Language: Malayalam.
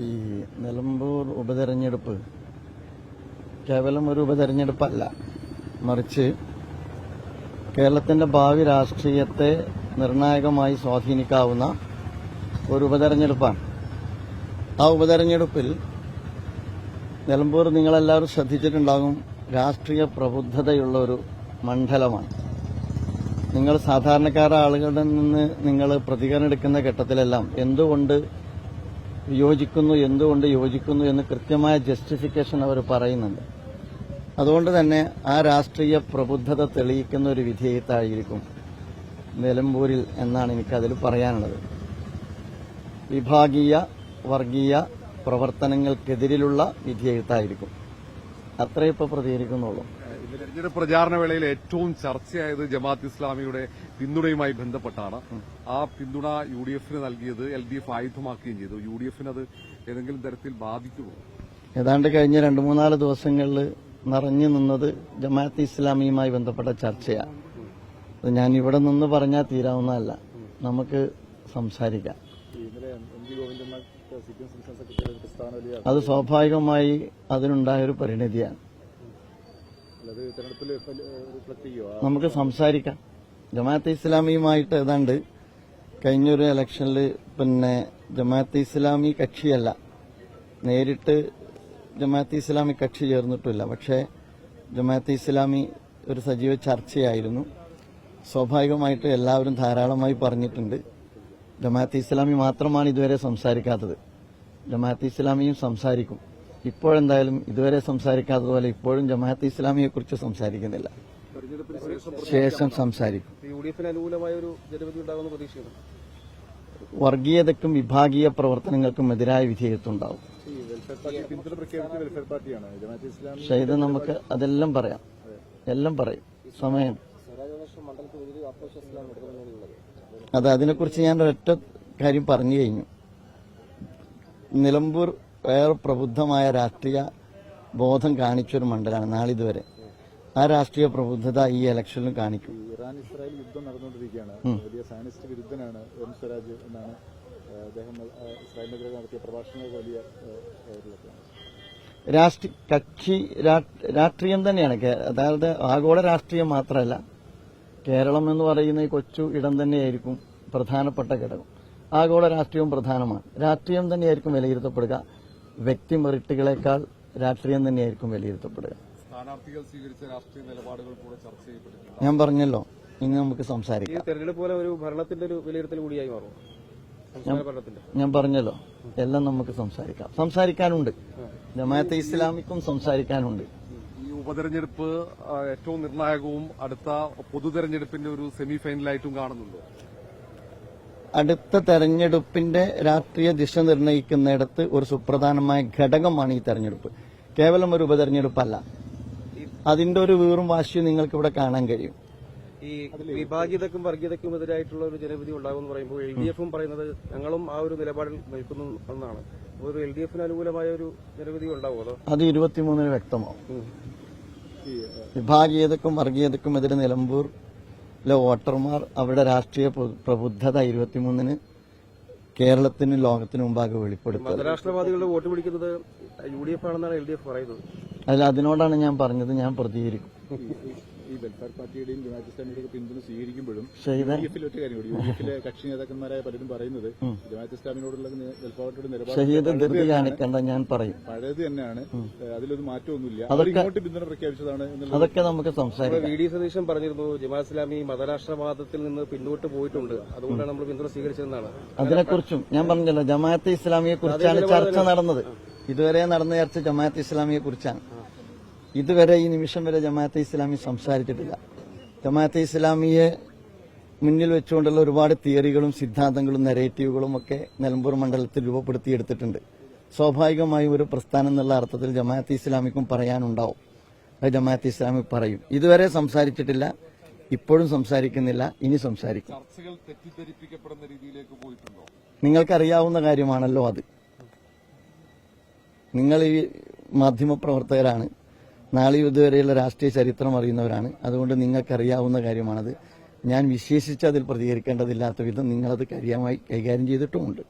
ഈ നിലമ്പൂർ ഉപതെരഞ്ഞെടുപ്പ് കേവലം ഒരു ഉപതെരഞ്ഞെടുപ്പല്ല, മറിച്ച് കേരളത്തിന്റെ ഭാവി രാഷ്ട്രീയത്തെ നിർണായകമായി സ്വാധീനിക്കാവുന്ന ഒരു ഉപതെരഞ്ഞെടുപ്പാണ്. ആ ഉപതെരഞ്ഞെടുപ്പിൽ നിലമ്പൂർ നിങ്ങളെല്ലാവരും ശ്രദ്ധിച്ചിട്ടുണ്ടാകും, രാഷ്ട്രീയ പ്രബുദ്ധതയുള്ള ഒരു മണ്ഡലമാണ്. നിങ്ങൾ സാധാരണക്കാരായ ആളുകളുടെ നിന്ന് നിങ്ങൾ പ്രതികരണം എടുക്കുന്ന ഘട്ടത്തിലെല്ലാം എന്തുകൊണ്ട് യോജിക്കുന്നു എന്ന് കൃത്യമായ ജസ്റ്റിഫിക്കേഷൻ അവർ പറയുന്നുണ്ട്. അതുകൊണ്ട് തന്നെ ആ രാഷ്ട്രീയ പ്രബുദ്ധത തെളിയിക്കുന്ന ഒരു വിധേയത്തായിരിക്കും നിലമ്പൂരിൽ എന്നാണ് എനിക്കതിൽ പറയാനുള്ളത്. വിഭാഗീയ വർഗീയ പ്രവർത്തനങ്ങൾക്കെതിരിലുള്ള വിധേയത്തായിരിക്കും. അത്രേ ഇപ്പോൾ പ്രതികരിക്കുന്നുള്ളൂ. തെരഞ്ഞെടുപ്പ് പ്രചാരണ വേളയിൽ ഏറ്റവും ചർച്ചയായത് ജമാഅത്ത് ഇസ്ലാമിയുടെ പിന്തുണയുമായി ബന്ധപ്പെട്ടാണ്. ആ പിന്തുണ യുഡിഎഫിന് നൽകിയത് എൽഡിഎഫ് ആയുധമാക്കുകയും ചെയ്തു. യുഡിഎഫിന് അത് ഏതെങ്കിലും തരത്തിൽ ബാധിക്കുമോ? ഏതാണ്ട് കഴിഞ്ഞ 2-3 ദിവസങ്ങളിൽ നിറഞ്ഞു നിന്നത് ജമാഅത്ത് ഇസ്ലാമിയുമായി ബന്ധപ്പെട്ട ചർച്ചയാണ്. അത് ഞാൻ ഇവിടെ നിന്ന് പറഞ്ഞാൽ തീരാവുന്നതല്ല. നമുക്ക് സംസാരിക്കാം. അത് സ്വാഭാവികമായി അതിനുണ്ടായൊരു പരിണിതിയാണ്. നമുക്ക് സംസാരിക്കാം. ജമാഅത്തെ ഇസ്ലാമിയുമായിട്ട് ഏതാണ്ട് കഴിഞ്ഞൊരു ഇലക്ഷനിൽ ജമാഅത്തെ ഇസ്ലാമി കക്ഷിയല്ല, നേരിട്ട് ജമാഅത്തെ ഇസ്ലാമി കക്ഷി ചേർന്നിട്ടില്ല. പക്ഷേ ജമാഅത്തെ ഇസ്ലാമി ഒരു സജീവ ചർച്ചയായിരുന്നു. സ്വാഭാവികമായിട്ട് എല്ലാവരും ധാരാളമായി പറഞ്ഞിട്ടുണ്ട്. ജമാഅത്തെ ഇസ്ലാമി മാത്രമാണ് ഇതുവരെ സംസാരിക്കാത്തത്. ജമാഅത്തെ ഇസ്ലാമിയും സംസാരിക്കും. ഇപ്പോഴെന്തായാലും ഇതുവരെ സംസാരിക്കാത്തതുപോലെ ഇപ്പോഴും ജമാഅത്തെ ഇസ്ലാമിയെക്കുറിച്ച് സംസാരിക്കുന്നില്ല. ശേഷം സംസാരിക്കും. വർഗീയതയ്ക്കും വിഭാഗീയ പ്രവർത്തനങ്ങൾക്കും എതിരായ വിധേയത്വം ഉണ്ടാവും. പക്ഷേ ഇത് നമുക്ക് അതെല്ലാം പറയാം, എല്ലാം പറയും. സമയം അതിനെക്കുറിച്ച് ഞാൻ ഒരൊറ്റ കാര്യം പറഞ്ഞു കഴിഞ്ഞു. നിലമ്പൂർ വേറെ പ്രബുദ്ധമായ രാഷ്ട്രീയ ബോധം കാണിച്ചൊരു മണ്ഡലമാണ് നാളിതുവരെ. ആ രാഷ്ട്രീയ പ്രബുദ്ധത ഈ ഇലക്ഷനിലും കാണിക്കും. ഇറാൻ ഇസ്രായേൽ യുദ്ധം നടന്നുകൊണ്ടിരിക്കുകയാണ്. വലിയ സയനിസ്റ്റ് വിരുദ്ധനാണ് എം സ്വരാജ് എന്നാണ് അദ്ദേഹം ഇസ്രായേലിനെതിരെ നടത്തിയ പ്രഭാഷണങ്ങൾ. വലിയ രാഷ്ട്രീയം തന്നെയാണ്. അതായത് ആഗോള രാഷ്ട്രീയം മാത്രമല്ല, കേരളം എന്ന് പറയുന്ന ഈ കൊച്ചു ഇടം തന്നെയായിരിക്കും പ്രധാനപ്പെട്ട ഘടകം. ആഗോള രാഷ്ട്രീയവും പ്രധാനമാണ്. രാഷ്ട്രീയം തന്നെയായിരിക്കും വിലയിരുത്തപ്പെടുക. വ്യക്തി മെറിറ്റുകളെക്കാൾ രാഷ്ട്രീയം തന്നെയായിരിക്കും വിലയിരുത്തപ്പെടുക. സ്ഥാനാർത്ഥികൾ സ്വീകരിച്ച രാഷ്ട്രീയ നിലപാടുകൾ കൂടെ ചർച്ച ചെയ്യപ്പെട്ടിട്ടുണ്ട്. ഞാൻ പറഞ്ഞല്ലോ, ഇനി നമുക്ക് സംസാരിക്കാം. തെരഞ്ഞെടുപ്പ് പോലെ ഒരു ഭരണത്തിന്റെ ഒരു വിലയിരുത്തൽ കൂടിയായി മാറും. ഞാൻ പറഞ്ഞല്ലോ, എല്ലാം നമുക്ക് സംസാരിക്കാനുണ്ട്. ജമാഅത്തെ ഇസ്ലാമിക്കും സംസാരിക്കാനുണ്ട്. ഈ ഉപതെരഞ്ഞെടുപ്പ് ഏറ്റവും നിർണായകവും അടുത്ത പൊതുതെരഞ്ഞെടുപ്പിന്റെ ഒരു സെമി ഫൈനലായിട്ടും കാണുന്നുണ്ടോ? അടുത്ത തെരഞ്ഞെടുപ്പിന്റെ രാഷ്ട്രീയ ദിശ നിർണ്ണയിക്കുന്നിടത്ത് ഒരു സുപ്രധാനമായ ഘടകമാണ് ഈ തെരഞ്ഞെടുപ്പ്. കേവലം ഒരു ഉപതെരഞ്ഞെടുപ്പല്ല. അതിന്റെ ഒരു വീറും വാശിയും നിങ്ങൾക്ക് ഇവിടെ കാണാൻ കഴിയും. ഈ വിഭാഗീയതക്കും വർഗീയതക്കും എതിരായിട്ടുള്ള ഒരു ജനവിധി ഉണ്ടാകുമെന്ന് പറയുമ്പോൾ എൽഡിഎഫും പറയുന്നത് ഞങ്ങളും ആ ഒരു നിലപാടിൽ നിൽക്കുന്നു എന്നാണ്. ഒരു എൽഡിഎഫിന് അനുകൂലമായ ഒരു ജനവിധി ഉണ്ടാവുമോ? അത് 23-ന് വ്യക്തമാവും. വിഭാഗീയതക്കും വർഗീയതക്കും എതിരെ നിലമ്പൂരിലെ വോട്ടർമാർ അവരുടെ രാഷ്ട്രീയ പ്രബുദ്ധത 23-ന് കേരളത്തിനും ലോകത്തിനു മുമ്പാകെ വെളിപ്പെടുത്തും. മതരാഷ്ട്രവാദികളുടെ വോട്ട് പിടിക്കുന്നത് യുഡിഎഫ് ആണെന്നാണ് എൽഡിഎഫ് പറയുന്നത്. അതിനോടാണ് ഞാൻ പറഞ്ഞത്, ഞാൻ പ്രതികരിക്കും. ഈ വെൽഫെയർ പാർട്ടിയുടെയും ജമാഅത്ത് ഇസ്ലാമിയുടെയും പിന്തുണ സ്വീകരിക്കുമ്പോഴും യുഡിഎഫിൽ ഒറ്റ കാര്യമുണ്ട്. യുഡിഎഫിലെ കക്ഷി നേതാക്കന്മാരായ പലരും പറയുന്നത് ജമാഅത്ത് ഇസ്ലാമിനോടുള്ള വെൽഫെയർ പാർട്ടിയുടെ നിലപാട് ഞാൻ പറയും പഴയത് തന്നെയാണ്, അതിലൊരു മാറ്റമൊന്നുമില്ല. ഇങ്ങോട്ട് പിന്തുണ പ്രഖ്യാപിച്ചതാണ്. അതൊക്കെ നമുക്ക് സംസാരിക്കാം. വി ഡി സതീശൻ പറഞ്ഞിരുന്നു ജമാഅത്ത് ഇസ്ലാമി മതരാഷ്ട്രവാദത്തിൽ നിന്ന് പിന്നോട്ട് പോയിട്ടുണ്ട്, അതുകൊണ്ടാണ് നമ്മൾ പിന്തുണ സ്വീകരിച്ചതെന്നാണ്. അതിനെക്കുറിച്ചും ഞാൻ പറഞ്ഞല്ലോ, ജമാഅത്തെ ഇസ്ലാമിയെ കുറിച്ചാണ് ചർച്ച നടന്നത്. ഇതുവരെ നടന്ന ചർച്ച ജമാഅത്തെ ഇസ്ലാമിയെ കുറിച്ചാണ്. ഇതുവരെ ഈ നിമിഷം വരെ ജമാഅത്തെ ഇസ്ലാമി സംസാരിച്ചിട്ടില്ല. ജമാഅത്തെ ഇസ്ലാമിയെ മുന്നിൽ വെച്ചുകൊണ്ടുള്ള ഒരുപാട് തിയറികളും സിദ്ധാന്തങ്ങളും നെറേറ്റീവുകളും ഒക്കെ നിലമ്പൂർ മണ്ഡലത്തിൽ രൂപപ്പെടുത്തിയെടുത്തിട്ടുണ്ട്. സ്വാഭാവികമായും ഒരു പ്രസ്ഥാനം എന്നുള്ള അർത്ഥത്തിൽ ജമാഅത്തെ ഇസ്ലാമിക്കും പറയാനുണ്ടാവും. അത് ജമാഅത്തെ ഇസ്ലാമി പറയും. ഇതുവരെ സംസാരിച്ചിട്ടില്ല, ഇപ്പോഴും സംസാരിക്കുന്നില്ല, ഇനി സംസാരിക്കും. ചർച്ചകൾ തെറ്റിദ്ധരിപ്പിക്കപ്പെടുന്ന രീതിയിലേക്ക് പോയിട്ടുണ്ടോ? നിങ്ങൾക്കറിയാവുന്ന കാര്യമാണല്ലോ അത്. നിങ്ങൾ ഈ മാധ്യമപ്രവർത്തകരാണ്, നാളെ ഇതുവരെയുള്ള രാഷ്ട്രീയ ചരിത്രം അറിയുന്നവരാണ്. അതുകൊണ്ട് നിങ്ങൾക്കറിയാവുന്ന കാര്യമാണത്. ഞാൻ വിശേഷിച്ച് അതിൽ പ്രതികരിക്കേണ്ടതില്ലാത്ത വിധം നിങ്ങളത് കാര്യമായി കൈകാര്യം ചെയ്തിട്ടുമുണ്ട്.